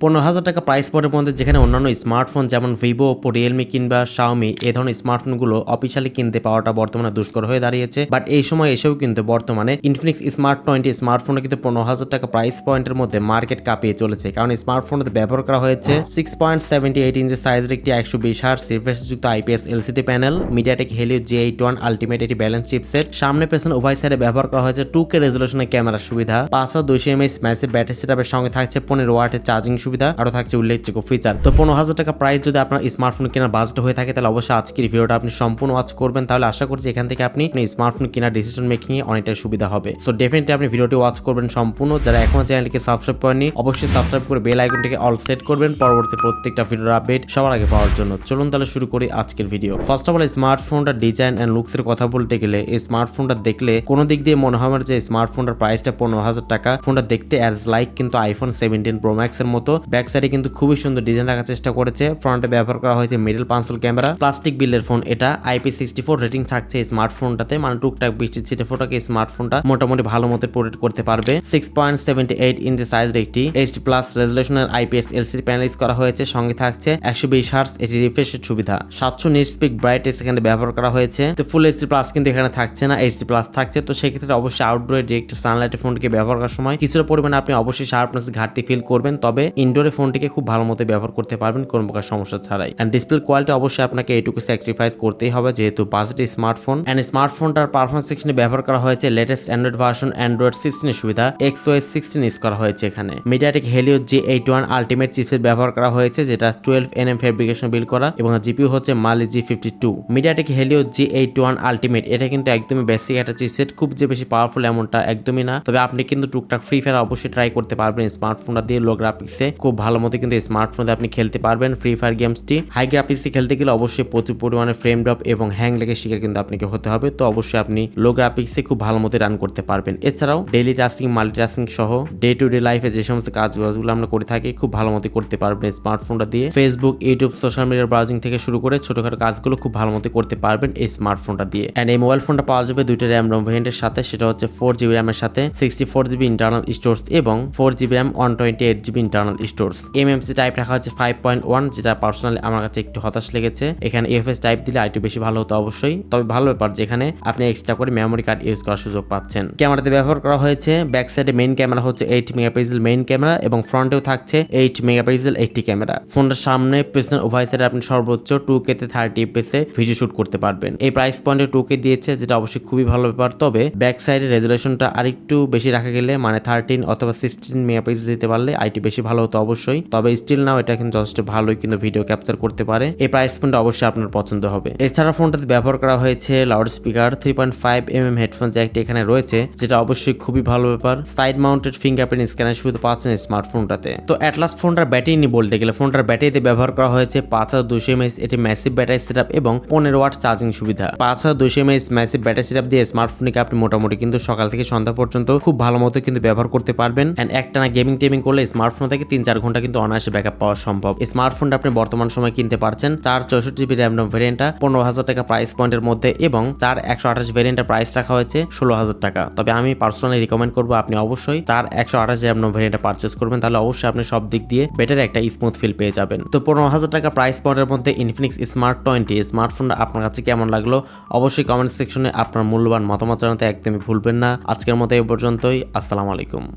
15,000 টাকা প্রাইস পয়েন্টের মধ্যে যেখানে অন্যান্য স্মার্টফোন যেমন ভিভো, ওপো, রিয়েলমি কিংবা শাওমি এই ধরনের স্মার্টফোনগুলো অফিসিয়ালি কিনতে পাওয়াটা বর্তমানে দুষ্কর হয়ে দাঁড়িয়েছে। বাট এই সময় এসেও কিন্তু বর্তমানে ইনফিনিক্স স্মার্ট 20 স্মার্টফোনে কিন্তু 15,000 টাকা প্রাইস পয়েন্টের মধ্যে মার্কেট কাঁপিয়ে চলেছে। কারণ স্মার্টফোনটাতে ব্যবহার করা হয়েছে 6.78 ইঞ্চি সাইজের একটি 120 হার্টজ রিফ্রেশযুক্ত IPS LCD panel, MediaTek Helio G81 ultimate একটি ব্যালেন্স চিপসেট, সামনে পেছনে উভয় সাইডে ব্যবহার করা হয়েছে 2K রেজলিউশনের ক্যামেরার সুবিধা, 5200 mAh ম্যাসিভ ব্যাটারি সেটআপের সঙ্গে থাকছে 15 ওয়াটের চার্জিং সুবিধা, আরো থাকছে উল্লেখযোগ্য ফিচার। তো 15,000 টাকা প্রাইস যদি আপনার স্মার্টফোন কেনার বাজেট হয়ে থাকে তাহলে অবশ্যই আজকের ভিডিওটা আপনি সম্পূর্ণ ওয়াচ করবেন। তাহলে আশা করছি এখান থেকে আপনি স্মার্টফোন কেনার ডিসিশন মেকিং এ অনেকটা সুবিধা হবে। সো ডেফিনেটলি আপনি ভিডিওটি ওয়াচ করবেন সম্পূর্ণ। যারা এখনো চ্যানেলটিকে সাবস্ক্রাইব করেননি অবশ্যই সাবস্ক্রাইব করে বেল আইকনটিকে অল সেট করবেন পরবর্তী প্রত্যেকটা ভিডিওর আপডেট সবার আগে পাওয়ার জন্য। চলুন তাহলে শুরু করি আজকের ভিডিও। ফার্স্ট অফ অল স্মার্টফোনটার ডিজাইন এন্ড লুকস এর কথা বলতে গেলে এই স্মার্টফোনটা দেখলে কোনো দিক দিয়ে মনে হয় যে স্মার্টফোনটার প্রাইসটা 15,000 টাকা। ফোনটা দেখতে অ্যাজ লাইক কিন্তু আইফোন 17 প্রো ম্যাক্স এর মতো। ব্যাক সাইডে কিন্তু খুবই সুন্দর ডিজাইন রাখার চেষ্টা করেছে। ফ্রন্টে ব্যবহার করা হয়েছে মিডল পাঁচল ক্যামেরা, প্লাস্টিক বিল্ডের ফোন। এটা IP64 রেটিং থাকছে স্মার্টফোনটাতে, মানে টুকটাক বৃষ্টি ছিটে ফোটাকে স্মার্টফোনটা মোটামুটি ভালো মতো প্রোটেক্ট করতে পারবে। 6.78 ইঞ্চি সাইজের একটি HD+ রেজলিউশনের আইপিএস এলসিডি প্যানেল ইউজ করা হয়েছে। সঙ্গে থাকছে 120 হার্টজ এটি রিফ্রেশের সুবিধা। 700 নিট স্পিক ব্রাইটনেস এখানে ব্যবহার করা হয়েছে। তো ফুল HD+ কিন্তু এখানে থাকছে না, HD+ থাকছে। তো সেক্ষেত্রে অবশ্যই আউটডোরে ডিরেক্ট সানলাইটের ফোনটিকে ব্যবহার করার সময় কিছুটা পরিমাণে আপনি অবশ্যই শার্পনেস ঘাটতি ফিল করবেন, তবে ইনডোরে ফোনটিকে খুব ভালো মতো ব্যবহার করতে পারবেন কোনো প্রকার সমস্যা ছাড়াই। এন্ড ডিসপ্লে কোয়ালিটি অবশ্যই আপনাকে এইটুকু স্যাক্রিফাইস করতেই হবে যেহেতু বাজেট স্মার্টফোন। এন্ড স্মার্টফোনটার পারফরমেন্স সেকশনে ব্যবহার করা হয়েছে লেটেস্ট অ্যান্ড্রয়েড ভার্সন অ্যান্ড্রয়েড 16 এর সুবিধা। XOS 16 ইউজ করা হয়েছে এখানে। MediaTek Helio G81 ultimate chipset ব্যবহার করা হয়েছে যেটা 12nm ফেব্রিকেশন বিল করা এবং জিপিইউ হচ্ছে Mali G52। MediaTek Helio G81 ultimate এটা কিন্তু একদমই বেসিক একটা চিপসেট, খুব যে বেশি পাওয়ারফুল এমনটা একদমই না। তবে আপনি কিন্তু টুকটাক ফ্রি ফায়ার অবশ্যই ট্রাই করতে পারবেন স্মার্টফোনটা দিয়ে। লো গ্রাফিক্সে খুব ভালো মতো কিন্তু স্মার্টফোনে আপনি খেলতে পারবেন ফ্রি ফায়ার গেমসটি। হাই গ্রাফিক্সে খেলতে গেলে অবশ্যই প্রচুর পরিমাণে ফ্রেম ড্রপ এবং হ্যাং লেগে শিকার কিন্তু আপনাকে হতে হবে। তো অবশ্যই আপনি লো গ্রাফিক্সে খুব ভালো মতো রান করতে পারবেন। এছাড়াও ডেইলি টাস্কিং, মাল্টিটাস্কিং সহ ডে টু ডে লাইফে যে সমস্ত কাজগুলো আমরা করে থাকি খুব ভালো মতো করতে পারবেন স্মার্টফোনটা দিয়ে। ফেসবুক, ইউটিউব, সোশ্যাল মিডিয়ার ব্রাউজিং থেকে শুরু করে ছোটখাটো কাজগুলো খুব ভালো মতো করতে পারবেন এই স্মার্টফোনটা দিয়ে। এন্ড এই মোবাইল ফোনটা পাওয়া যাবে দুইটা র্যাম ভেরিয়েন্টের সাথে, সেটা হচ্ছে 4GB র্যামের সাথে 64GB ইন্টারনাল স্টোরেজ এবং 4GB RAM 128GB internal storage. MMC type রাখা হচ্ছে 5.1, যেটা পার্সোনালি আমার কাছে একটু হতাশ লেগেছে। এখানে UFS টাইপ দিলে আরেকটু বেশি ভালো হতো অবশ্যই। তবে ভালো ব্যাপার যেখানে আপনি এক্সট্রা করে মেমোরি কার্ড ইউজ করার সুযোগ পাচ্ছেন। ক্যামেরাতে ব্যবহার করা হয়েছে ব্যাক সাইডে মেইন ক্যামেরা হচ্ছে 8 মেগাপিক্সেল মেইন ক্যামেরা এবং ফ্রন্টেও থাকছে 8 মেগাপিক্সেল একটি ক্যামেরা। ফোনটার সামনে পেছনে উভয় সাইডে আপনি সর্বোচ্চ 2K তে 30 fps এ ভিডিও শুট করতে পারবেন। এই প্রাইস পয়েন্টে 2K দিয়েছে যেটা অবশ্যই খুবই ভালো ব্যাপার। তবে ব্যাক সাইডে রেজলিউশনটা আরেকটু বেশি রাখা গেলে মানে 13 অথবা 16 মেগাপিক্সেল দিতে পারলে আইটি বেশি ভালো হতো অবশ্যই। তবে স্টিল নাও এটা কিন্তু যথেষ্ট ভালোই কিন্তু ভিডিও ক্যাপচার করতে পারে। এই প্রাইস পয়েন্টটা অবশ্যই আপনার পছন্দ হবে। এছাড়া ফোনটাতে ব্যবহার করা হয়েছে লাউড স্পিকার, 3.5mm হেডফোন জ্যাকটি এখানে রয়েছে যেটা অবশ্যই খুবই ভালো ব্যাপার। সাইড মাউন্টেড ফিঙ্গারপ্রিন্ট স্ক্যানার সুবিধা পাচ্ছেন স্মার্টফোনটাতে। তো অ্যাটলাস ফোনটার ব্যাটারি নিয়ে বলতে গেলে ফোনটার ব্যাটারিতে ব্যবহার করা হয়েছে 5200 mAh এটি ম্যাসিভ ব্যাটারি সেটআপ এবং 15 ওয়াট চার্জিং সুবিধা। 5200 mAh ম্যাসিভ ব্যাটারি সেটআপ দিয়ে স্মার্টফোনকে আপনি মোটামুটি কিন্তু সকাল থেকে সন্ধ্যা পর্যন্ত খুব ভালো মতো কিন্তু ব্যবহার করতে পারবেন। এন্ড একটানা গেমিং টেমিং করলে স্মার্টফোন থেকে 3-4 ঘন্টা কিন্তু অনায়াসে ব্যাকআপ পাওয়া সম্ভব। স্মার্টফোনটা আপনি বর্তমান সময় কিনতে পারছেন 464GB র্যাম ভেরিয়েন্টটা 15,000 টাকা প্রাইস পয়েন্টের মধ্যে এবং 4128 ভেরিয়েন্টের প্রাইস রাখা হয়েছে 16,000 টাকা। তবে আমি পার্সোনালি রিকমেন্ড করবো আপনি অবশ্যই 4128 র্যাম ভেরিয়েন্টটা পারচেস করবেন, তাহলে অবশ্যই আপনি সব দিক দিয়ে বেটার একটা স্মুথ ফিল পেয়ে যাবেন। তো 15,000 টাকা প্রাইস পয়েন্টের মধ্যে ইনফিনিক্স স্মার্ট 20 স্মার্টফোনটা আপনার কাছে কেমন লাগলো অবশ্যই কমেন্ট সেকশনে আপনার মূল্যবান মতামত জানাতে একদমই ভুলবেন না। আজকের মতো এই পর্যন্তই। আসসালামু আলাইকুম।